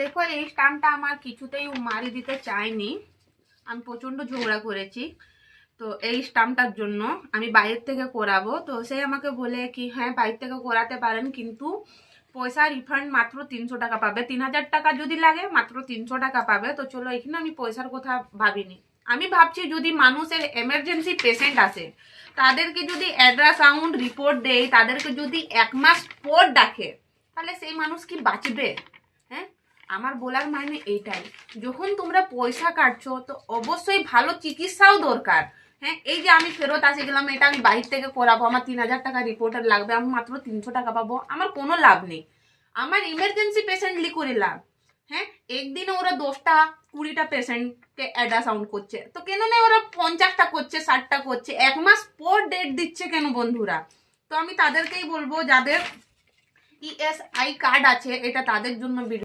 দেখো এই স্টাম্পটা আমার কিছুতেই মারি দিতে চাইনি, আমি প্রচণ্ড ঝগড়া করেছি। তো এই স্টাম্পটার জন্য আমি বাইরের থেকে করাবো, তো সে আমাকে বলে কি হ্যাঁ বাইরে থেকে করাতে পারেন, কিন্তু পয়সা রিফান্ড মাত্র 300 টাকা পাবে, 3000 টাকা যদি লাগে মাত্র 300 টাকা পাবে। তো চলো, এখানে আমি পয়সার কথা ভাবিনি। আমি ভাবছি যদি মানুষের এমার্জেন্সি পেশেন্ট আসে, তাদেরকে যদি অ্যাল্ট্রাসাউন্ড রিপোর্ট দেয়, তাদেরকে যদি 1 মাস পর ডাকে, তাহলে সেই মানুষ কি বাঁচবে? হ্যাঁ, আমার বলার মানে এইটাই, যখন তোমরা পয়সা কাটছো তো অবশ্যই ভালো চিকিৎসাও দরকার। হ্যাঁ, এই যে আমি ফেরত আসে গেলাম, এটা আমি বাইরে থেকে করাবো, আমার 3000 টাকা রিপোর্টার লাগবে, আমি মাত্র 300 টাকা পাবো, আমার কোনো লাভ নেই। আমার ইমার্জেন্সি পেশেন্টলি করে লাভ। হ্যাঁ, একদিনে ওরা 10টা 20টা পেশেন্টকে অ্যাল্ট্রাসাউন্ড করছে, তো কেন না ওরা 50টা করছে, 60টা করছে, 1 মাস পর ডেট দিচ্ছে কেন বন্ধুরা? তো আমি তাদেরকেই বলবো যাদের ইএসআই কার্ড আছে, এটা তাদের জন্য